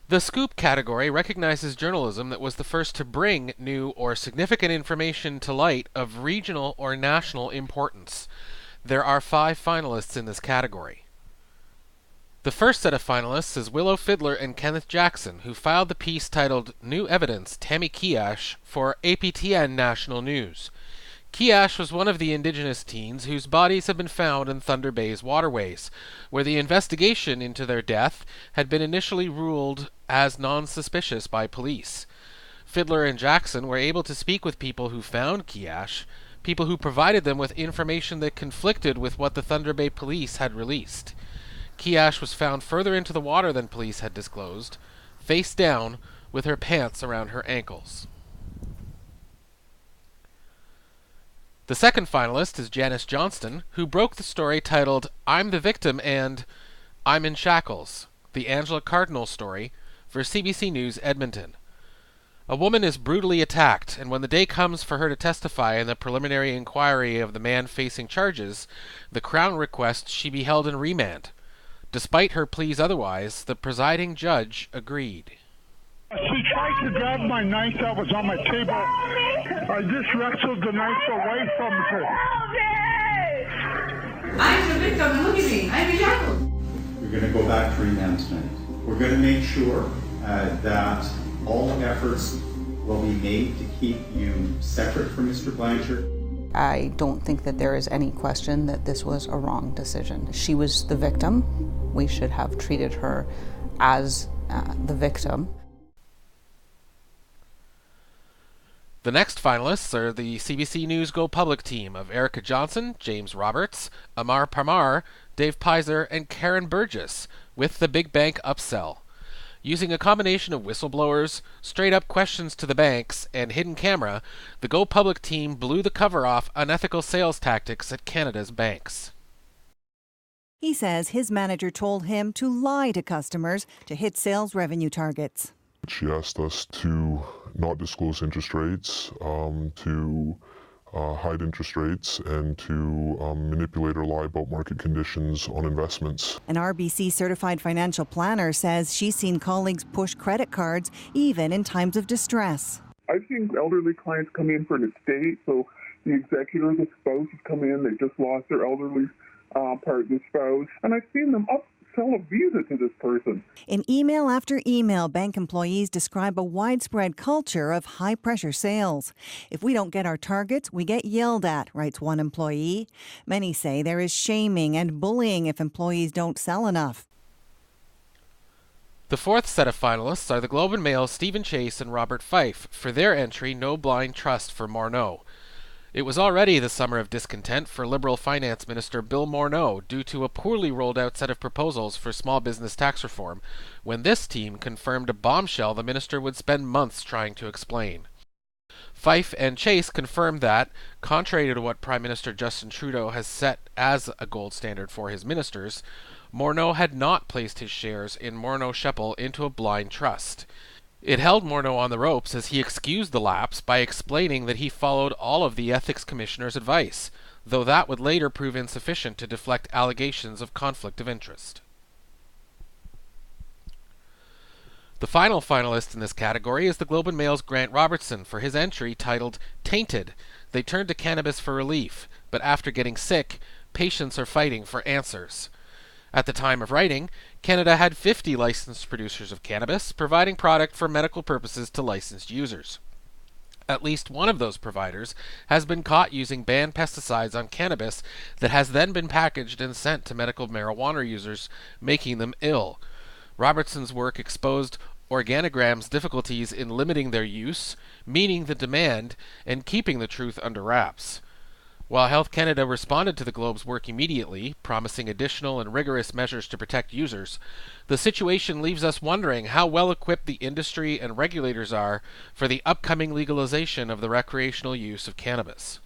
The scoop category recognizes journalism that was the first to bring new or significant information to light of regional or national importance. There are 5 finalists in this category. The first set of finalists is Willow Fiddler and Kenneth Jackson, who filed the piece titled New Evidence, Tammy Kiash for APTN National News. Kiash was one of the indigenous teens whose bodies have been found in Thunder Bay's waterways, where the investigation into their death had been initially ruled as non-suspicious by police. Fiddler and Jackson were able to speak with people who found Kiash, people who provided them with information that conflicted with what the Thunder Bay police had released. Kiash was found further into the water than police had disclosed, face down, with her pants around her ankles. The second finalist is Janice Johnston, who broke the story titled I'm the Victim and I'm in Shackles, the Angela Cardinal story, for CBC News Edmonton. A woman is brutally attacked, and when the day comes for her to testify in the preliminary inquiry of the man facing charges, the Crown requests she be held in remand. Despite her pleas otherwise, the presiding judge agreed. She tried to grab my knife that was on my table. I just wrestled the knife away from her. I'm the victim. Look at me. I'm a shackle. We're going to go back to remand tonight. We're going to make sure that all efforts will be made to keep you separate from Mr. Blanchard. I don't think that there is any question that this was a wrong decision. She was the victim. We should have treated her as the victim. The next finalists are the CBC News Go Public team of Erica Johnson, James Roberts, Amar Parmar, Dave Pizer, and Karen Burgess, with the big bank upsell. Using a combination of whistleblowers, straight-up questions to the banks, and hidden camera, the Go Public team blew the cover off unethical sales tactics at Canada's banks. He says his manager told him to lie to customers to hit sales revenue targets. She asked us to not disclose interest rates, to hide interest rates, and to manipulate or lie about market conditions on investments. An RBC certified financial planner says she's seen colleagues push credit cards even in times of distress. I've seen elderly clients come in for an estate, so the executor, the spouse has come in, they just lost their elderly partner, spouse, and I've seen them upsell a visa to this person. In email after email, bank employees describe a widespread culture of high-pressure sales. If we don't get our targets, we get yelled at, writes one employee. Many say there is shaming and bullying if employees don't sell enough. The fourth set of finalists are the Globe and Mail's Stephen Chase and Robert Fife for their entry No Blind Trust for Morneau. It was already the summer of discontent for Liberal Finance Minister Bill Morneau due to a poorly rolled out set of proposals for small business tax reform, when this team confirmed a bombshell the minister would spend months trying to explain. Fife and Chase confirmed that, contrary to what Prime Minister Justin Trudeau has set as a gold standard for his ministers, Morneau had not placed his shares in Morneau Sheppel into a blind trust. It held Morneau on the ropes as he excused the lapse by explaining that he followed all of the Ethics Commissioner's advice, though that would later prove insufficient to deflect allegations of conflict of interest. The final finalist in this category is the Globe and Mail's Grant Robertson for his entry titled Tainted. They turned to cannabis for relief, but after getting sick, patients are fighting for answers. At the time of writing, Canada had 50 licensed producers of cannabis, providing product for medical purposes to licensed users. At least one of those providers has been caught using banned pesticides on cannabis that has then been packaged and sent to medical marijuana users, making them ill. Robertson's work exposed Organigram's difficulties in limiting their use, meeting the demand, and keeping the truth under wraps. While Health Canada responded to the Globe's work immediately, promising additional and rigorous measures to protect users, the situation leaves us wondering how well equipped the industry and regulators are for the upcoming legalization of the recreational use of cannabis.